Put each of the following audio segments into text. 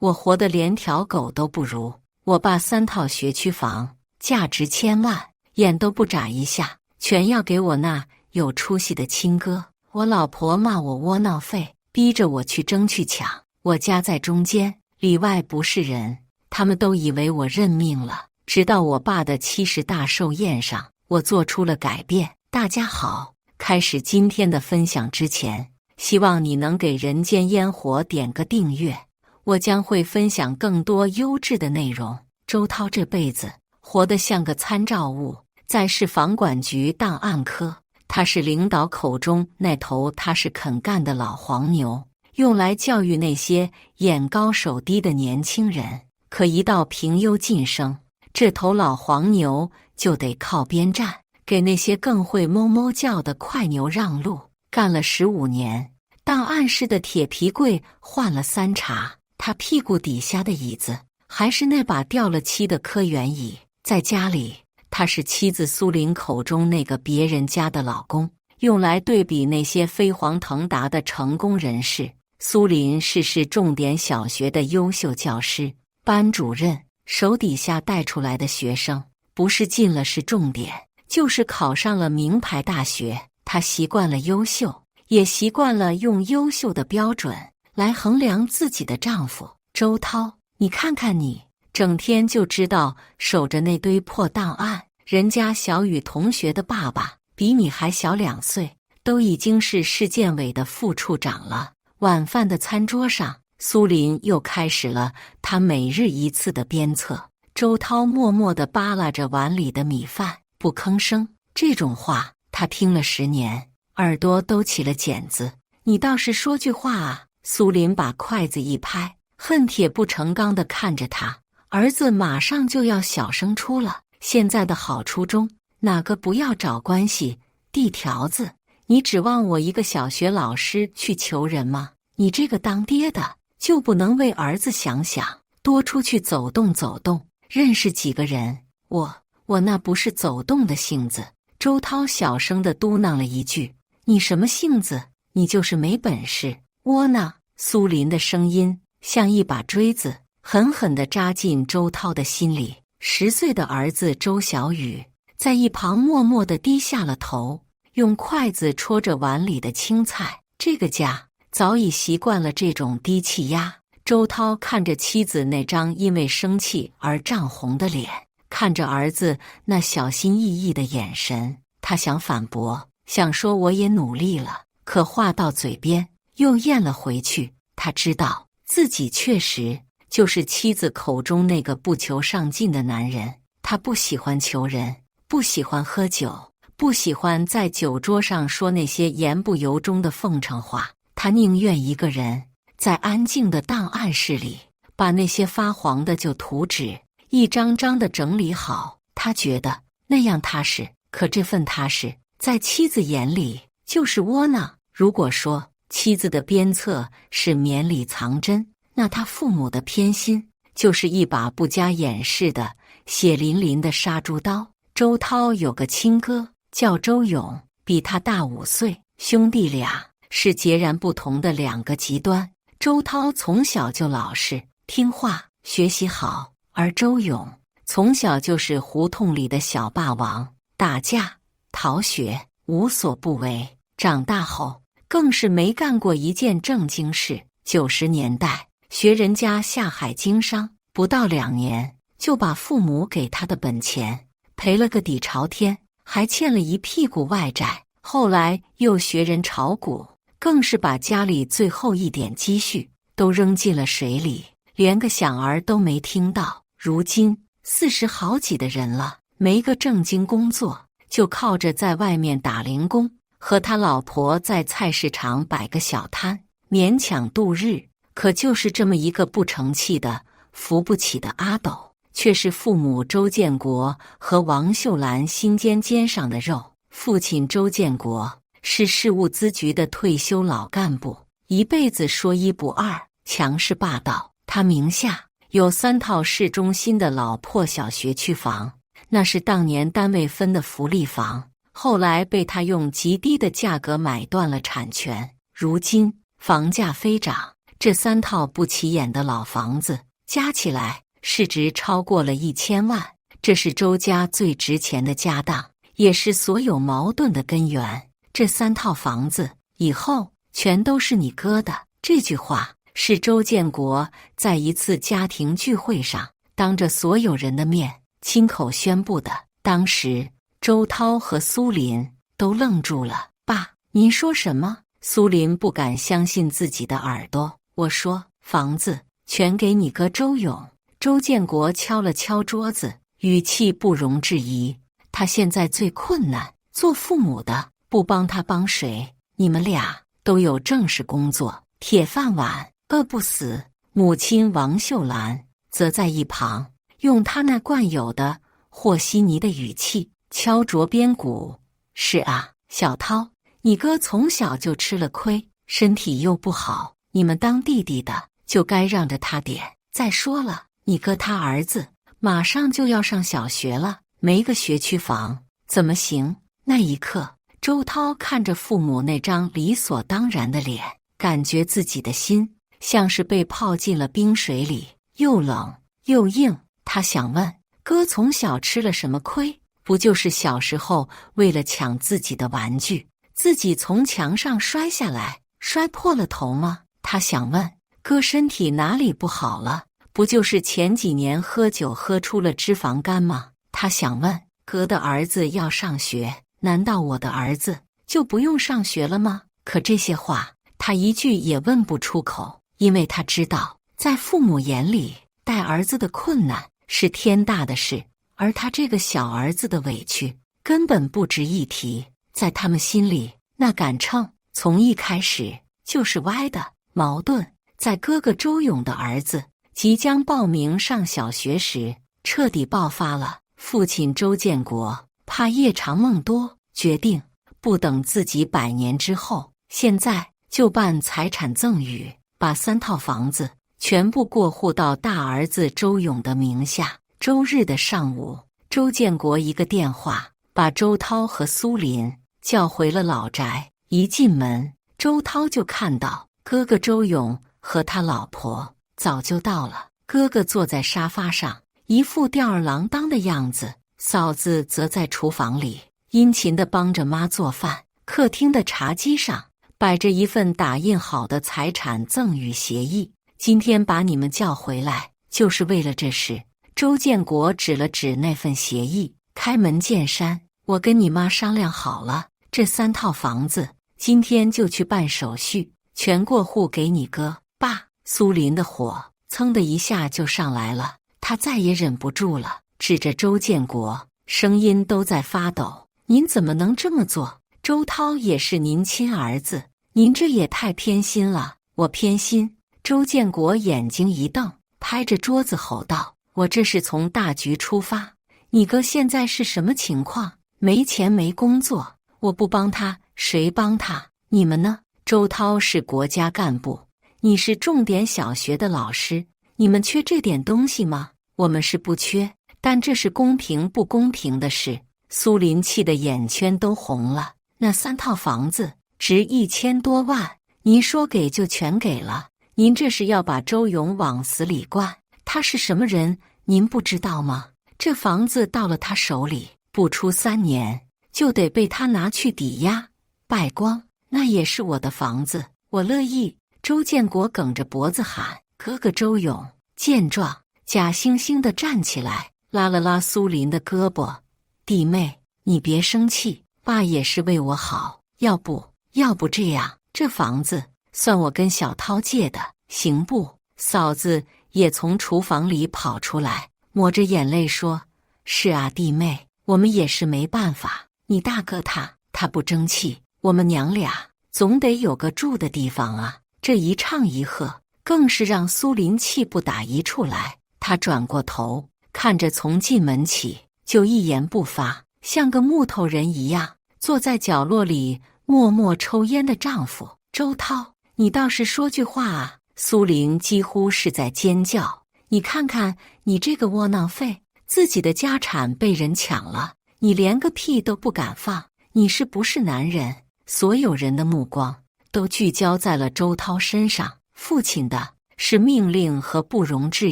我活得连条狗都不如。我爸3套学区房，价值1000万，眼都不眨一下，全要给我那有出息的亲哥。我老婆骂我窝囊废，逼着我去争去抢。我夹在中间，里外不是人，他们都以为我认命了。直到我爸的70大寿宴上，我做出了改变。大家好，开始今天的分享之前，希望你能给人间烟火点个订阅，我将会分享更多优质的内容。周涛这辈子活得像个参照物，在市房管局档案科，他是领导口中那头他是肯干的老黄牛，用来教育那些眼高手低的年轻人。可一到评优晋升，这头老黄牛就得靠边站，给那些更会哞哞叫的快牛让路。干了15年，档案室的铁皮柜换了3茬，他屁股底下的椅子还是那把掉了漆的科员椅。在家里，他是妻子苏林口中那个别人家的老公，用来对比那些飞黄腾达的成功人士。苏林是市重点小学的优秀教师，班主任，手底下带出来的学生，不是进了市重点，就是考上了名牌大学。他习惯了优秀，也习惯了用优秀的标准来衡量自己的丈夫。周涛，你看看你，整天就知道守着那堆破档案。人家小雨同学的爸爸比你还小2岁，都已经是市建委的副处长了。晚饭的餐桌上，苏林又开始了他每日一次的鞭策。周涛默默地扒拉着碗里的米饭，不吭声。这种话他听了10年，耳朵都起了茧子。你倒是说句话啊！苏林把筷子一拍，恨铁不成钢地看着他。儿子马上就要小升初了，现在的好初中哪个不要找关系递条子？你指望我一个小学老师去求人吗？你这个当爹的就不能为儿子想想，多出去走动走动，认识几个人？我那不是走动的性子。周涛小声地嘟囔了一句：你什么性子？你就是没本事，窝囊。苏林的声音像一把锥子，狠狠地扎进周涛的心里。10岁的儿子周小雨在一旁默默地低下了头，用筷子戳着碗里的青菜。这个家早已习惯了这种低气压。周涛看着妻子那张因为生气而涨红的脸，看着儿子那小心翼翼的眼神，他想反驳，想说我也努力了，可话到嘴边又咽了回去。他知道自己确实就是妻子口中那个不求上进的男人。他不喜欢求人，不喜欢喝酒，不喜欢在酒桌上说那些言不由衷的奉承话。他宁愿一个人在安静的档案室里，把那些发黄的旧图纸一张张的整理好。他觉得那样踏实，可这份踏实在妻子眼里就是窝囊。如果说妻子的鞭策是绵里藏针，那他父母的偏心就是一把不加掩饰的血淋淋的杀猪刀。周涛有个亲哥叫周勇，比他大5岁，兄弟俩是截然不同的2个极端。周涛从小就老实听话，学习好，而周勇从小就是胡同里的小霸王，打架逃学无所不为。长大后更是没干过一件正经事。90年代学人家下海经商，不到2年就把父母给他的本钱赔了个底朝天，还欠了一屁股外债。后来又学人炒股，更是把家里最后一点积蓄都扔进了水里，连个响儿都没听到。如今40好几的人了，没个正经工作，就靠着在外面打零工，和他老婆在菜市场摆个小摊，勉强度日。可就是这么一个不成器的、扶不起的阿斗，却是父母周建国和王秀兰心尖尖上的肉。父亲周建国是市物资局的退休老干部，一辈子说一不二，强势霸道。他名下有3套市中心的老破小学区房，那是当年单位分的福利房，后来被他用极低的价格买断了产权。如今房价飞涨，这3套不起眼的老房子加起来市值超过了1000万，这是周家最值钱的家当，也是所有矛盾的根源。这3套房子以后全都是你哥的。这句话是周建国在一次家庭聚会上当着所有人的面亲口宣布的。当时周涛和苏林都愣住了。爸，您说什么？苏林不敢相信自己的耳朵。我说房子全给你哥周勇。周建国敲了敲桌子，语气不容置疑。他现在最困难，做父母的不帮他帮谁？你们俩都有正式工作，铁饭碗，饿不死。母亲王秀兰则在一旁用她那惯有的和稀泥的语气敲锣边鼓。是啊，小涛，你哥从小就吃了亏，身体又不好，你们当弟弟的就该让着他点。再说了，你哥他儿子马上就要上小学了，没个学区房怎么行？那一刻，周涛看着父母那张理所当然的脸，感觉自己的心像是被泡进了冰水里，又冷又硬。他想问，哥从小吃了什么亏？不就是小时候为了抢自己的玩具，自己从墙上摔下来，摔破了头吗？他想问，哥身体哪里不好了？不就是前几年喝酒喝出了脂肪肝吗？他想问，哥的儿子要上学，难道我的儿子就不用上学了吗？可这些话他一句也问不出口，因为他知道，在父母眼里，带儿子的困难是天大的事，而他这个小儿子的委屈根本不值一提。在他们心里，那杆秤从一开始就是歪的。矛盾在哥哥周勇的儿子即将报名上小学时彻底爆发了。父亲周建国怕夜长梦多，决定不等自己100年之后，现在就办财产赠与，把3套房子全部过户到大儿子周勇的名下。周日的上午，周建国一个电话把周涛和苏林叫回了老宅。一进门，周涛就看到哥哥周勇和他老婆早就到了。哥哥坐在沙发上，一副吊儿郎当的样子，嫂子则在厨房里殷勤地帮着妈做饭。客厅的茶几上摆着一份打印好的财产赠与协议，今天把你们叫回来就是为了这事。周建国指了指那份协议，开门见山，我跟你妈商量好了，这3套房子今天就去办手续，全过户给你哥。爸，苏林的火噌的一下就上来了，他再也忍不住了，指着周建国，声音都在发抖。您怎么能这么做？周涛也是您亲儿子，您这也太偏心了。我偏心？周建国眼睛一瞪，拍着桌子吼道，我这是从大局出发，你哥现在是什么情况？没钱没工作，我不帮他谁帮他？你们呢？周涛是国家干部，你是重点小学的老师，你们缺这点东西吗？我们是不缺，但这是公平不公平的事。苏林气得眼圈都红了，那3套房子值1000多万，您说给就全给了，您这是要把周勇往死里灌。他是什么人您不知道吗？这房子到了他手里，不出3年就得被他拿去抵押败光，那也是我的房子，我乐意。周建国梗着脖子喊。哥哥周勇见状，假惺惺地站起来，拉了拉苏林的胳膊，弟妹，你别生气，爸也是为我好，要不这样，这房子算我跟小涛借的，行不？嫂子也从厨房里跑出来，抹着眼泪说，是啊，弟妹，我们也是没办法，你大哥他不争气，我们娘俩总得有个住的地方啊。这一唱一和，更是让苏林气不打一处来。他转过头，看着从进门起就一言不发，像个木头人一样坐在角落里默默抽烟的丈夫。周涛，你倒是说句话啊！苏林几乎是在尖叫，你看看你这个窝囊废，自己的家产被人抢了，你连个屁都不敢放，你是不是男人？所有人的目光都聚焦在了周涛身上，父亲的是命令和不容置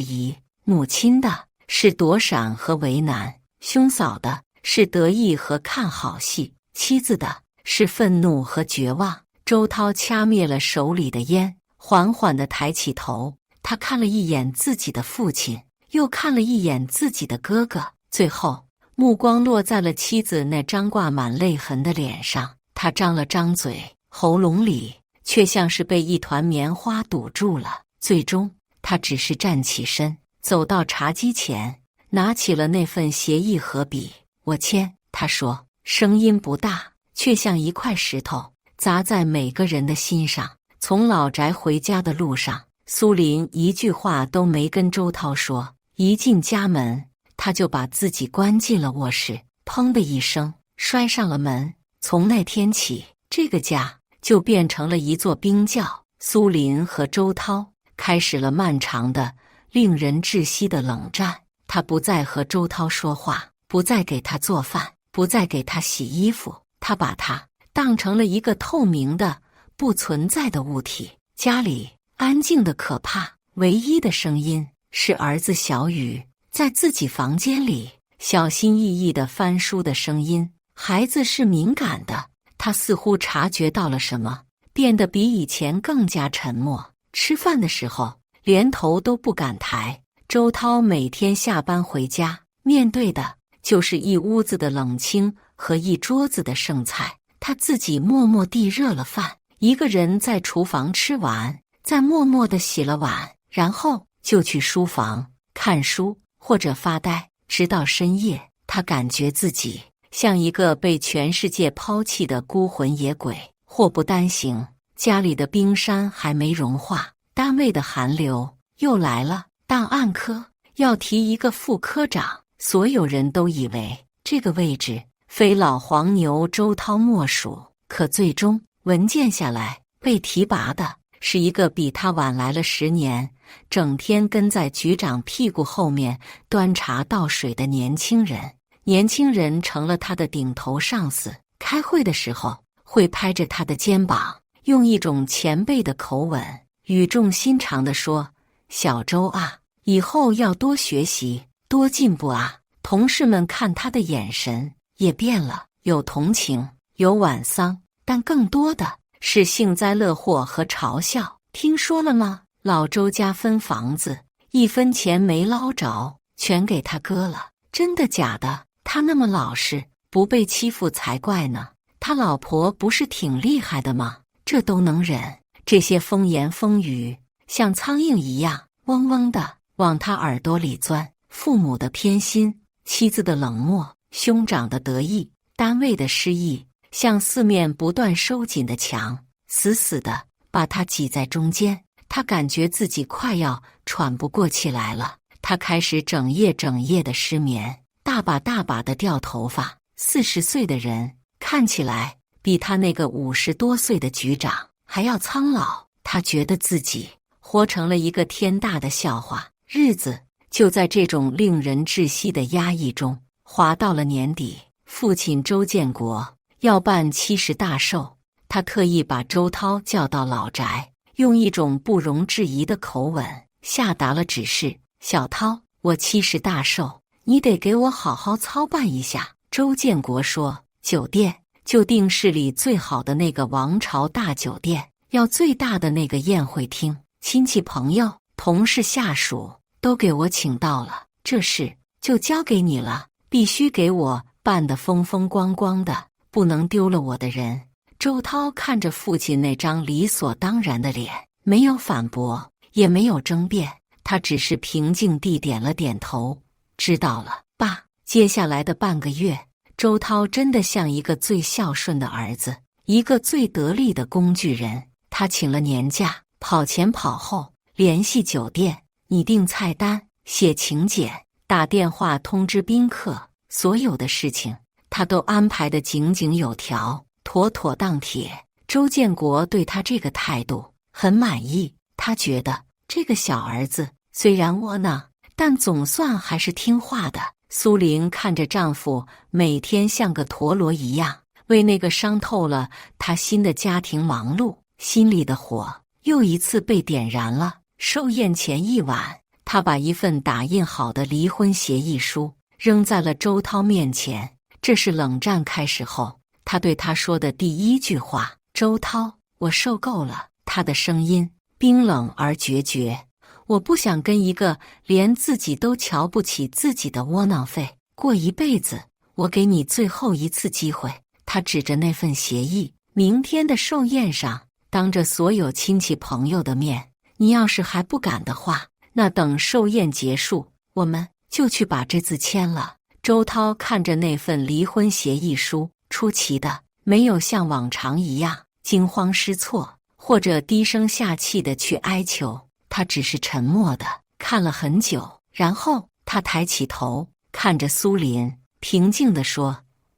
疑，母亲的是躲闪和为难，兄嫂的是得意和看好戏，妻子的是愤怒和绝望。周涛掐灭了手里的烟，缓缓地抬起头，他看了一眼自己的父亲，又看了一眼自己的哥哥，最后目光落在了妻子那张挂满泪痕的脸上。他张了张嘴，喉咙里却像是被一团棉花堵住了。最终他只是站起身，走到茶几前，拿起了那份协议和笔。我签，他说，声音不大，却像一块石头砸在每个人的心上。从老宅回家的路上，苏林一句话都没跟周涛说，一进家门，他就把自己关进了卧室，砰的一声摔上了门。从那天起，这个家就变成了一座冰窖。苏林和周涛开始了漫长的、令人窒息的冷战。他不再和周涛说话，不再给他做饭，不再给他洗衣服，他把他当成了一个透明的、不存在的物体。家里安静的可怕，唯一的声音是儿子小雨在自己房间里小心翼翼地翻书的声音。孩子是敏感的，他似乎察觉到了什么，变得比以前更加沉默。吃饭的时候连头都不敢抬。周涛每天下班回家，面对的就是一屋子的冷清和一桌子的剩菜。他自己默默地热了饭，一个人在厨房吃完，再默默地洗了碗，然后就去书房看书或者发呆，直到深夜。他感觉自己像一个被全世界抛弃的孤魂野鬼，祸不单行。家里的冰山还没融化，单位的寒流又来了。档案科要提一个副科长，所有人都以为这个位置非老黄牛周涛莫属，可最终文件下来被提拔的是一个比他晚来了10年，整天跟在局长屁股后面端茶倒水的年轻人。年轻人成了他的顶头上司，开会的时候会拍着他的肩膀，用一种前辈的口吻，语重心长地说：“小周啊，以后要多学习，多进步啊。”同事们看他的眼神也变了，有同情，有惋丧，但更多的是幸灾乐祸和嘲笑。听说了吗？老周家分房子，1分钱没捞着，全给他哥了。真的假的？他那么老实，不被欺负才怪呢。他老婆不是挺厉害的吗？这都能忍。这些风言风语像苍蝇一样嗡嗡的往他耳朵里钻。父母的偏心，妻子的冷漠，兄长的得意，单位的失意，像四面不断收紧的墙，死死的把他挤在中间。他感觉自己快要喘不过气来了。他开始整夜的失眠，大把的掉头发。40岁的人看起来比他那个50多岁的局长还要苍老。他觉得自己活成了一个天大的笑话。日子就在这种令人窒息的压抑中滑到了年底。父亲周建国要办70大寿，他特意把周涛叫到老宅，用一种不容置疑的口吻下达了指示：“小涛，我70大寿，你得给我好好操办一下。”周建国说：“酒店就定市里最好的那个王朝大酒店，要最大的那个宴会厅，亲戚朋友、同事下属都给我请到了，这事就交给你了，必须给我办得风风光光的，不能丢了我的人。”周涛看着父亲那张理所当然的脸，没有反驳，也没有争辩，他只是平静地点了点头：“知道了，爸。”接下来的半个月，周涛真的像一个最孝顺的儿子，一个最得力的工具人。他请了年假，跑前跑后，联系酒店，拟定菜单，写请柬，打电话通知宾客，所有的事情他都安排得井井有条，妥妥当帖。周建国对他这个态度很满意，他觉得这个小儿子虽然窝囊，但总算还是听话的。苏玲看着丈夫每天像个陀螺一样为那个伤透了她心的家庭忙碌，心里的火又一次被点燃了。寿宴前一晚，他把一份打印好的离婚协议书扔在了周涛面前。这是冷战开始后他对他说的第一句话。周涛，我受够了。他的声音冰冷而决绝。我不想跟一个连自己都瞧不起自己的窝囊废过一辈子。我给你最后一次机会。他指着那份协议，明天的寿宴上，当着所有亲戚朋友的面，你要是还不敢的话，那等寿宴结束，我们就去把这字签了。周涛看着那份离婚协议书，出奇的没有像往常一样惊慌失措，或者低声下气的去哀求，他只是沉默的看了很久，然后他抬起头看着苏林，平静地说：“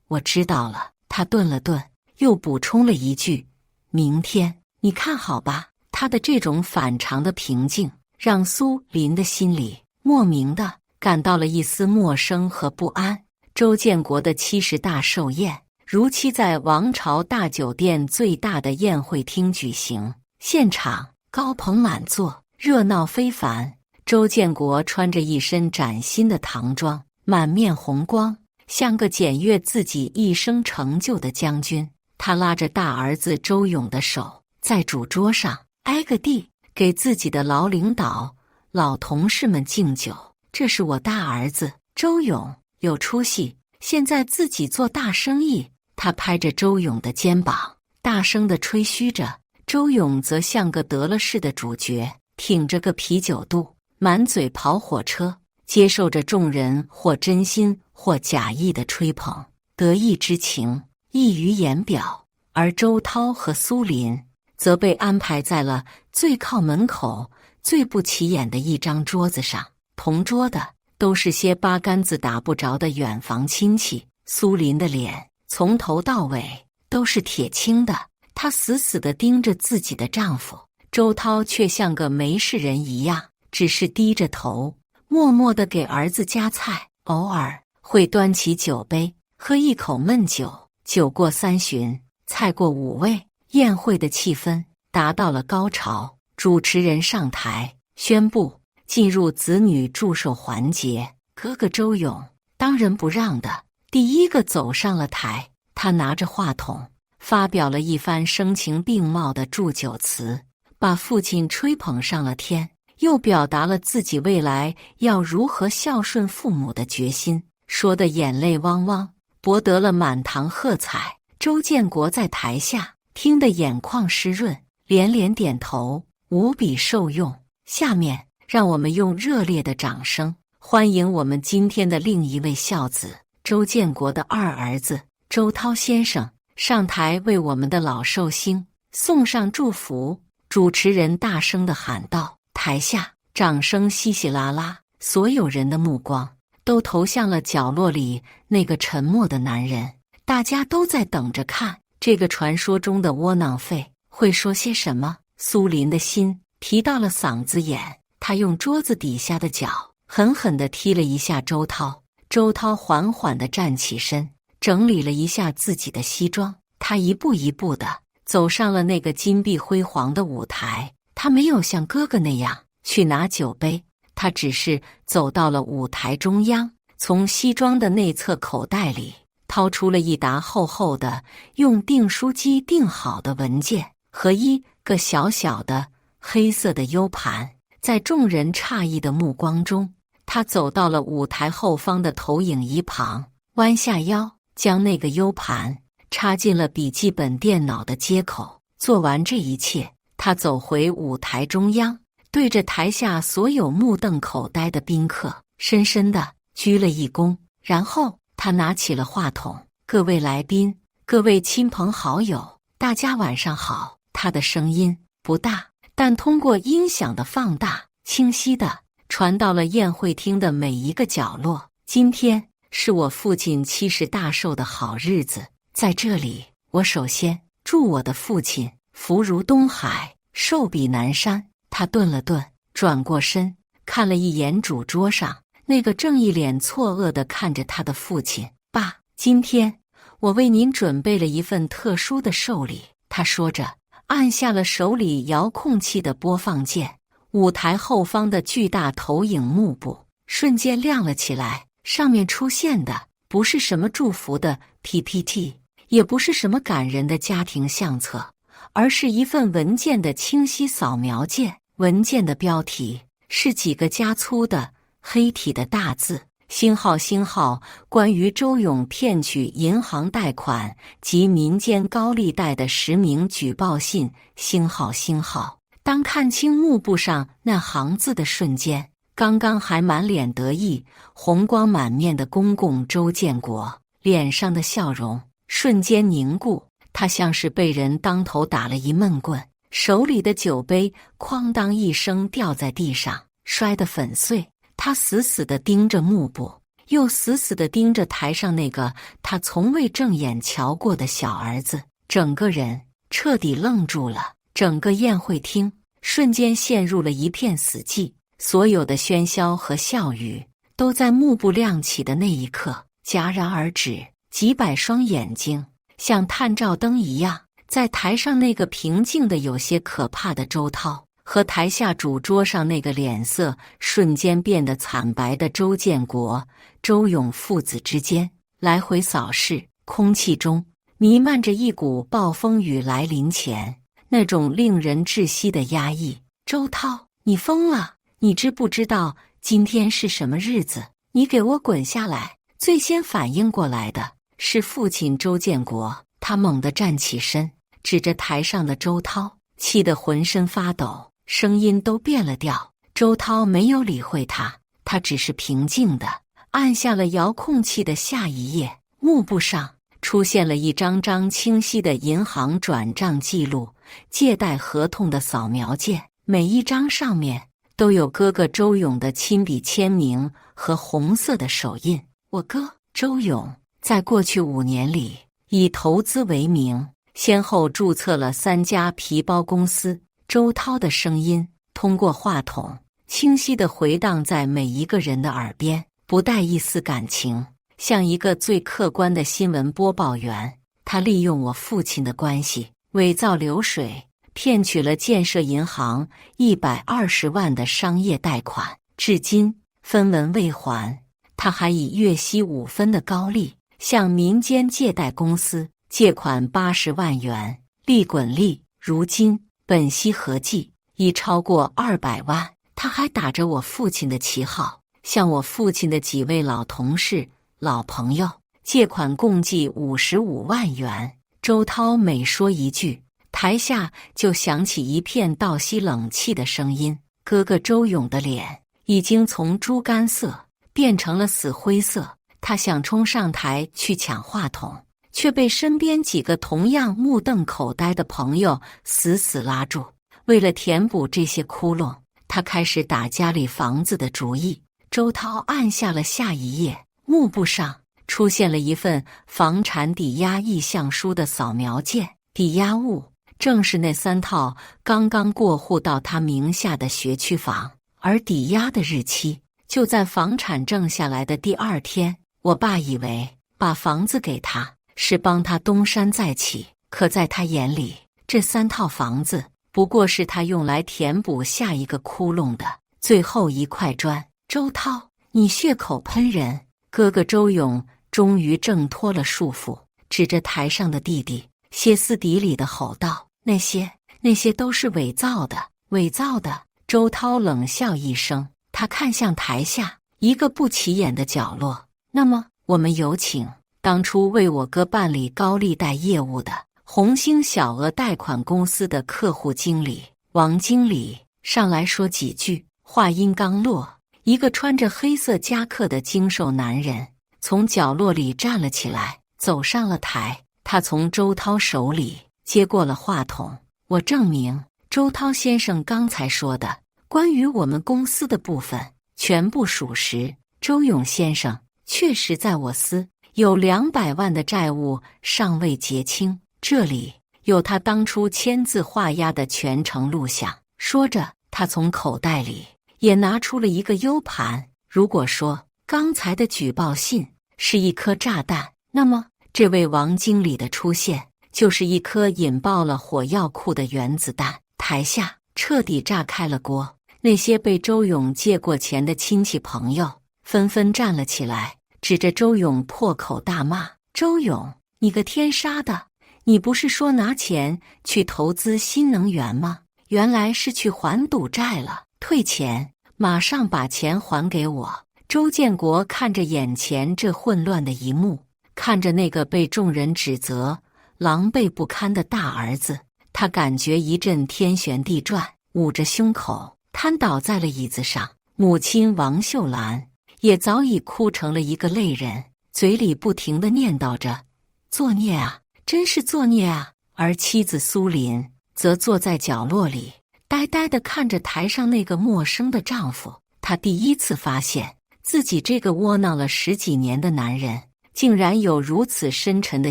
我知道了。”他顿了顿，又补充了一句：“明天，你看好吧。”他的这种反常的平静，让苏林的心里莫名的感到了一丝陌生和不安。周建国的70大寿宴如期在王朝大酒店最大的宴会厅举行，现场高朋满座，热闹非凡。周建国穿着一身崭新的唐装，满面红光，像个检阅自己一生成就的将军。他拉着大儿子周勇的手，在主桌上挨个地给自己的老领导、老同事们敬酒。这是我大儿子周勇，有出息，现在自己做大生意。他拍着周勇的肩膀，大声地吹嘘着。周勇则像个得了势的主角，挺着个啤酒肚，满嘴跑火车，接受着众人或真心或假意的吹捧，得意之情溢于言表。而周涛和苏林则被安排在了最靠门口、最不起眼的一张桌子上，同桌的都是些八竿子打不着的远房亲戚。苏林的脸从头到尾都是铁青的，她死死地盯着自己的丈夫。周涛却像个没事人一样，只是低着头，默默地给儿子夹菜，偶尔会端起酒杯喝一口闷酒。酒过三巡，菜过五味，宴会的气氛达到了高潮。主持人上台宣布进入子女祝寿环节。哥哥周勇当仁不让的第一个走上了台，他拿着话筒发表了一番声情并茂的祝酒词，把父亲吹捧上了天，又表达了自己未来要如何孝顺父母的决心，说得眼泪汪汪，博得了满堂喝彩。周建国在台下听得眼眶湿润，连连点头，无比受用。下面让我们用热烈的掌声欢迎我们今天的另一位孝子，周建国的二儿子周涛先生上台为我们的老寿星送上祝福。主持人大声地喊道。台下掌声稀稀拉拉，所有人的目光都投向了角落里那个沉默的男人。大家都在等着看这个传说中的窝囊废会说些什么。苏林的心提到了嗓子眼，他用桌子底下的脚狠狠地踢了一下周涛。周涛缓缓地站起身，整理了一下自己的西装，他一步一步地走上了那个金碧辉煌的舞台。他没有像哥哥那样去拿酒杯，他只是走到了舞台中央，从西装的内侧口袋里掏出了一沓厚厚的用订书机订好的文件和一个小小的黑色的 U 盘。在众人诧异的目光中，他走到了舞台后方的投影仪旁，弯下腰将那个 U 盘插进了笔记本电脑的接口。做完这一切，他走回舞台中央，对着台下所有目瞪口呆的宾客深深地鞠了一躬，然后他拿起了话筒：“各位来宾，各位亲朋好友，大家晚上好。”他的声音不大，但通过音响的放大，清晰地传到了宴会厅的每一个角落。今天是我父亲70大寿的好日子，在这里，我首先祝我的父亲福如东海，寿比南山。他顿了顿，转过身看了一眼主桌上那个正一脸错愕地看着他的父亲。爸，今天我为您准备了一份特殊的寿礼。他说着，按下了手里遥控器的播放键，舞台后方的巨大投影幕布瞬间亮了起来，上面出现的不是什么祝福的 PPT， 也不是什么感人的家庭相册，而是一份文件的清晰扫描件。文件的标题是几个加粗的黑体的大字：星号星号，关于周勇骗取银行贷款及民间高利贷的实名举报信。星号星号。当看清幕布上那行字的瞬间，刚刚还满脸得意、红光满面的公公周建国脸上的笑容瞬间凝固，他像是被人当头打了一闷棍，手里的酒杯哐当一声掉在地上，摔得粉碎。他死死地盯着幕布，又死死地盯着台上那个他从未正眼瞧过的小儿子，整个人彻底愣住了。整个宴会厅瞬间陷入了一片死寂，所有的喧嚣和笑语都在幕布亮起的那一刻戛然而止。几百双眼睛像探照灯一样，在台上那个平静的有些可怕的周涛，和台下主桌上那个脸色瞬间变得惨白的周建国、周勇父子之间来回扫视，空气中弥漫着一股暴风雨来临前那种令人窒息的压抑。周涛，你疯了！你知不知道今天是什么日子？你给我滚下来！最先反应过来的是父亲周建国，他猛地站起身，指着台上的周涛，气得浑身发抖，声音都变了调。周涛没有理会他，他只是平静地按下了遥控器的下一页，幕布上出现了一张张清晰的银行转账记录、借贷合同的扫描件，每一张上面都有哥哥周勇的亲笔签名和红色的手印。我哥周勇在过去5年里以投资为名，先后注册了3家皮包公司。周涛的声音通过话筒清晰地回荡在每一个人的耳边，不带一丝感情，像一个最客观的新闻播报员。他利用我父亲的关系伪造流水，骗取了建设银行120万的商业贷款，至今分文未还。他还以月息5分的高利向民间借贷公司借款80万元，利滚利，如今本息合计已超过200万。他还打着我父亲的旗号，向我父亲的几位老同事、老朋友借款共计55万元。周涛每说一句，台下就响起一片倒吸冷气的声音。哥哥周勇的脸已经从猪肝色变成了死灰色，他想冲上台去抢话筒，却被身边几个同样目瞪口呆的朋友死死拉住。为了填补这些窟窿，他开始打家里房子的主意。周涛按下了下一页，幕布上出现了一份房产抵押意向书的扫描件，抵押物正是那3套刚刚过户到他名下的学区房，而抵押的日期就在房产证下来的第2天。我爸以为把房子给他是帮他东山再起，可在他眼里，这3套房子不过是他用来填补下一个窟窿的最后一块砖。周涛，你血口喷人！哥哥周勇终于挣脱了束缚，指着台上的弟弟，歇斯底里地吼道：那些都是伪造的，伪造的！周涛冷笑一声，他看向台下一个不起眼的角落。那么，我们有请当初为我哥办理高利贷业务的红星小额贷款公司的客户经理王经理上来说几句。话音刚落，一个穿着黑色夹克的精瘦男人从角落里站了起来，走上了台。他从周涛手里接过了话筒。我证明周涛先生刚才说的关于我们公司的部分全部属实。周勇先生确实在我司有200万的债务尚未结清，这里有他当初签字画押的全程录像。说着，他从口袋里也拿出了一个 U 盘。如果说刚才的举报信是一颗炸弹，那么这位王经理的出现就是一颗引爆了火药库的原子弹。台下彻底炸开了锅，那些被周勇借过钱的亲戚朋友纷纷站了起来，指着周勇破口大骂：周勇，你个天杀的！你不是说拿钱去投资新能源吗？原来是去还赌债了！退钱，马上把钱还给我！周建国看着眼前这混乱的一幕，看着那个被众人指责、狼狈不堪的大儿子，他感觉一阵天旋地转，捂着胸口瘫倒在了椅子上。母亲王秀兰也早已哭成了一个泪人，嘴里不停地念叨着：作孽啊，真是作孽啊！而妻子苏林则坐在角落里，呆呆地看着台上那个陌生的丈夫。她第一次发现自己这个窝囊了10几年的男人，竟然有如此深沉的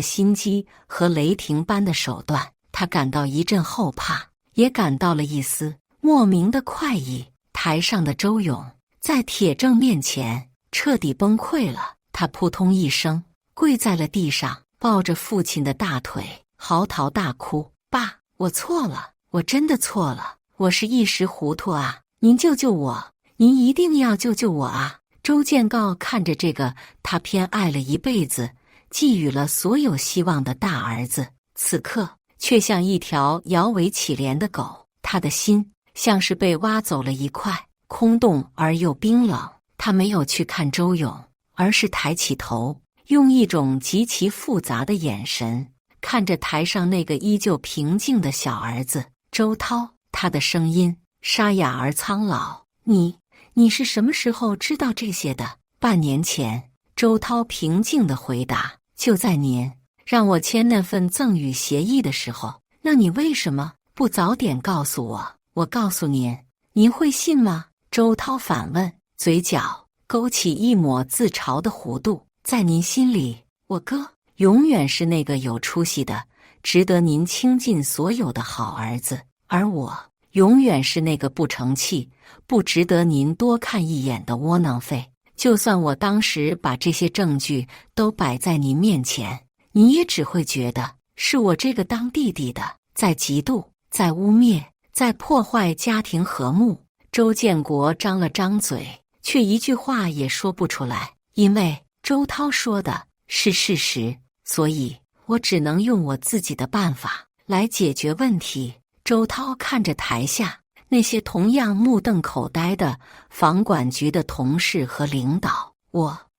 心机和雷霆般的手段。她感到一阵后怕，也感到了一丝莫名的快意。台上的周勇在铁证面前彻底崩溃了，他扑通一声跪在了地上，抱着父亲的大腿，嚎啕大哭：爸，我错了，我真的错了，我是一时糊涂啊，您救救我，您一定要救救我啊！周建告看着这个他偏爱了一辈子、寄予了所有希望的大儿子，此刻却像一条摇尾乞怜的狗，他的心像是被挖走了一块，空洞而又冰冷。他没有去看周勇，而是抬起头，用一种极其复杂的眼神看着台上那个依旧平静的小儿子周涛。他的声音沙哑而苍老：你是什么时候知道这些的？半年前。周涛平静地回答：就在您让我签那份赠与协议的时候。那你为什么不早点告诉我？我告诉您，您会信吗？周涛反问，嘴角勾起一抹自嘲的弧度。在您心里，我哥永远是那个有出息的、值得您倾尽所有的好儿子，而我永远是那个不成器、不值得您多看一眼的窝囊废。就算我当时把这些证据都摆在您面前，您也只会觉得是我这个当弟弟的在嫉妒，在污蔑，在破坏家庭和睦。周建国张了张嘴，却一句话也说不出来，因为周涛说的是事实，所以我只能用我自己的办法来解决问题。周涛看着台下那些同样目瞪口呆的房管局的同事和领导，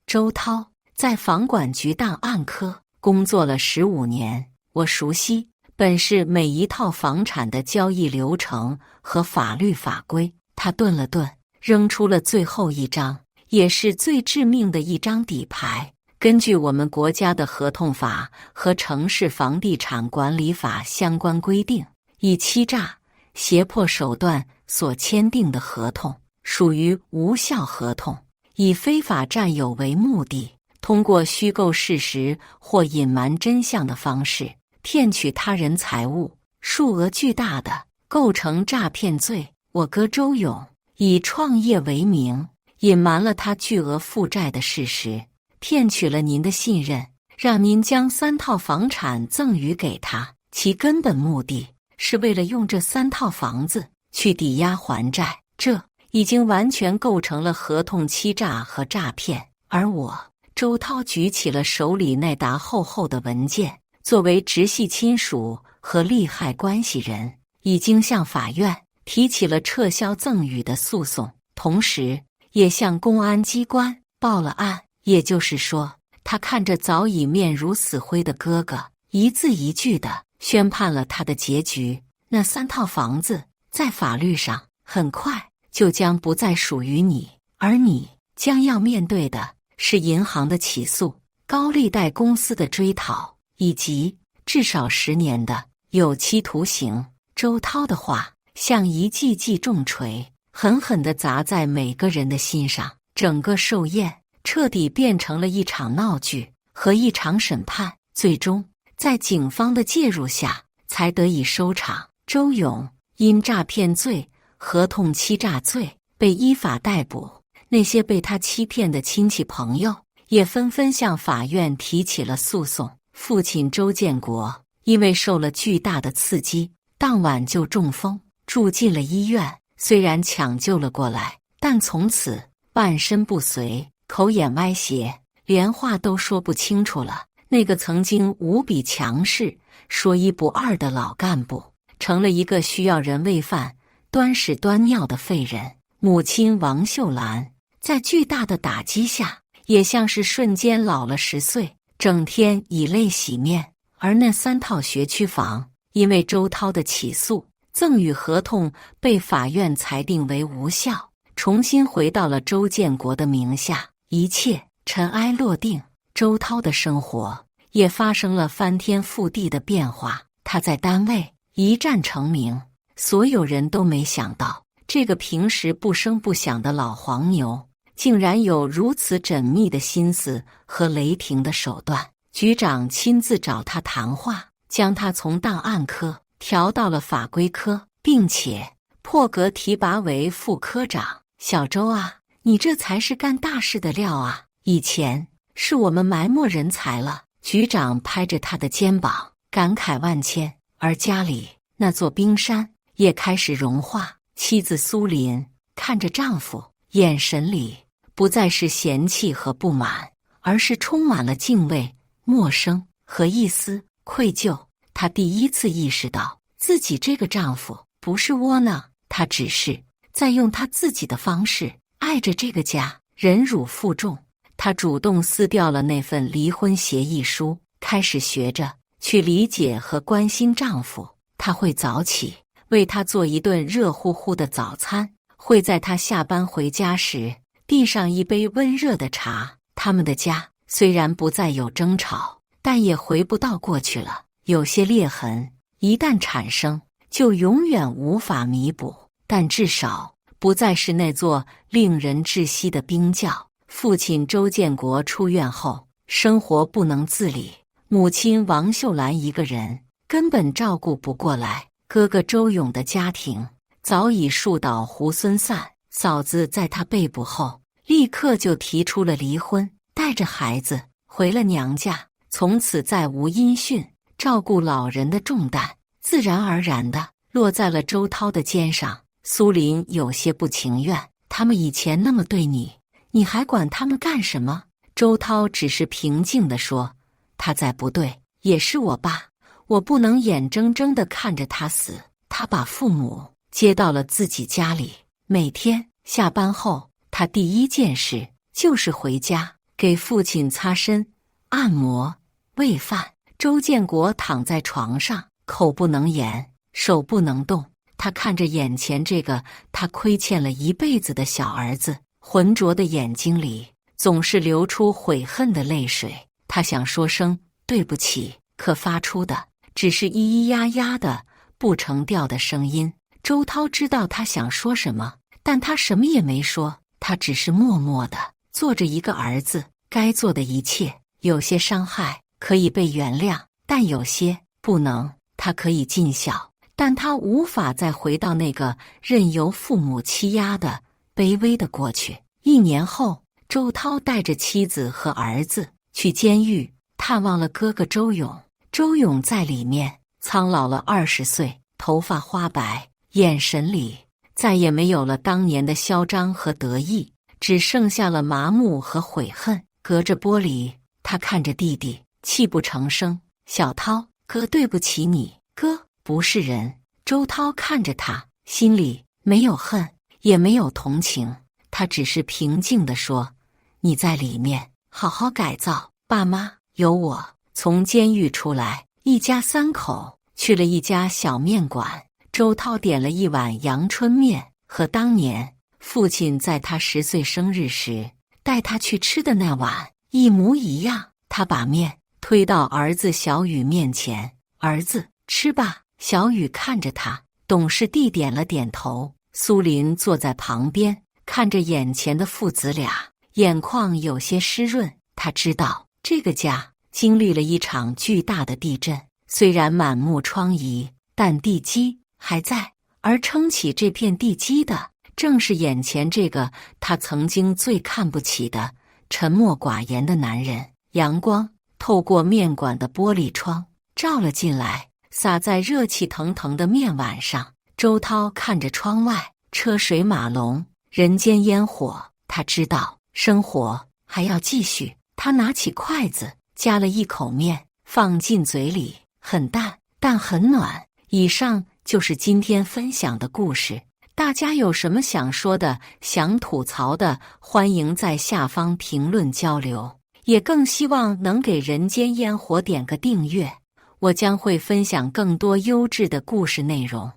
周涛在房管局档案科工作了15年，我熟悉本市每一套房产的交易流程和法律法规。他顿了顿，扔出了最后一张，也是最致命的一张底牌。根据我们国家的合同法和城市房地产管理法相关规定，以欺诈、胁迫手段所签订的合同属于无效合同。以非法占有为目的，通过虚构事实或隐瞒真相的方式骗取他人财物，数额巨大的，构成诈骗罪。我哥周勇以创业为名，隐瞒了他巨额负债的事实，骗取了您的信任，让您将3套房产赠予给他，其根本目的是为了用这3套房子去抵押还债，这已经完全构成了合同欺诈和诈骗。而我周涛举起了手里那沓厚厚的文件，作为直系亲属和利害关系人，已经向法院提起了撤销赠与的诉讼，同时也向公安机关报了案。也就是说，他看着早已面如死灰的哥哥，一字一句地宣判了他的结局。那3套房子在法律上很快就将不再属于你，而你将要面对的是银行的起诉、高利贷公司的追讨，以及至少10年的有期徒刑。周涛的话像一记记重锤，狠狠地砸在每个人的心上。整个寿宴彻底变成了一场闹剧和一场审判，最终在警方的介入下才得以收场。周勇因诈骗罪、合同欺诈罪被依法逮捕，那些被他欺骗的亲戚朋友也纷纷向法院提起了诉讼。父亲周建国因为受了巨大的刺激，当晚就中风，住进了医院。虽然抢救了过来，但从此半身不遂，口眼歪斜，连话都说不清楚了。那个曾经无比强势、说一不二的老干部，成了一个需要人喂饭、端屎端尿的废人。母亲王秀兰在巨大的打击下，也像是瞬间老了10岁，整天以泪洗面。而那3套学区房，因为周涛的起诉，赠与合同被法院裁定为无效，重新回到了周建国的名下。一切尘埃落定，周涛的生活也发生了翻天覆地的变化。他在单位一战成名，所有人都没想到，这个平时不声不响的老黄牛，竟然有如此缜密的心思和雷霆的手段。局长亲自找他谈话，将他从档案科调到了法规科，并且破格提拔为副科长。小周啊，你这才是干大事的料啊！以前是我们埋没人才了。局长拍着他的肩膀，感慨万千。而家里那座冰山也开始融化。妻子苏林看着丈夫，眼神里不再是嫌弃和不满，而是充满了敬畏、陌生和一丝愧疚。她第一次意识到自己这个丈夫不是窝囊，他只是在用他自己的方式爱着这个家，忍辱负重。她主动撕掉了那份离婚协议书，开始学着去理解和关心丈夫。她会早起为他做一顿热乎乎的早餐，会在他下班回家时递上一杯温热的茶。他们的家虽然不再有争吵，但也回不到过去了。有些裂痕一旦产生，就永远无法弥补，但至少不再是那座令人窒息的冰窖。父亲周建国出院后，生活不能自理，母亲王秀兰一个人根本照顾不过来。哥哥周勇的家庭早已树倒猢狲散，嫂子在他被捕后立刻就提出了离婚，带着孩子回了娘家，从此再无音讯。照顾老人的重担自然而然地落在了周涛的肩上。苏林有些不情愿，他们以前那么对你，你还管他们干什么？周涛只是平静地说，他再不对也是我爸，我不能眼睁睁地看着他死。他把父母接到了自己家里，每天下班后，他第一件事就是回家给父亲擦身、按摩、喂饭。周建国躺在床上，口不能言，手不能动。他看着眼前这个他亏欠了一辈子的小儿子，浑浊的眼睛里总是流出悔恨的泪水。他想说声对不起，可发出的只是咿咿呀呀的不成调的声音。周涛知道他想说什么，但他什么也没说，他只是默默地做着一个儿子该做的一切。有些伤害可以被原谅，但有些不能。他可以尽孝，但他无法再回到那个任由父母欺压的卑微的过去。1年后，周涛带着妻子和儿子去监狱探望了哥哥周勇。周勇在里面苍老了20岁，头发花白，眼神里再也没有了当年的嚣张和得意，只剩下了麻木和悔恨。隔着玻璃，他看着弟弟，泣不成声。小涛，哥对不起你。哥不是人。周涛看着他，心里没有恨，也没有同情，他只是平静地说，你在里面好好改造，爸妈有我。从监狱出来，一家3口去了一家小面馆。周涛点了一碗阳春面，和当年父亲在他10岁生日时带他去吃的那碗一模一样。他把面推到儿子小雨面前，儿子，吃吧。小雨看着他，懂事地点了点头。苏林坐在旁边，看着眼前的父子俩，眼眶有些湿润。他知道这个家经历了一场巨大的地震，虽然满目疮痍，但地基还在，而撑起这片地基的正是眼前这个他曾经最看不起的沉默寡言的男人。阳光透过面馆的玻璃窗，照了进来，洒在热气腾腾的面碗上。周涛看着窗外，车水马龙，人间烟火。他知道生活还要继续。他拿起筷子，夹了一口面，放进嘴里，很淡，但很暖。以上就是今天分享的故事。大家有什么想说的、想吐槽的，欢迎在下方评论交流。也更希望能给人间烟火点个订阅，我将会分享更多优质的故事内容。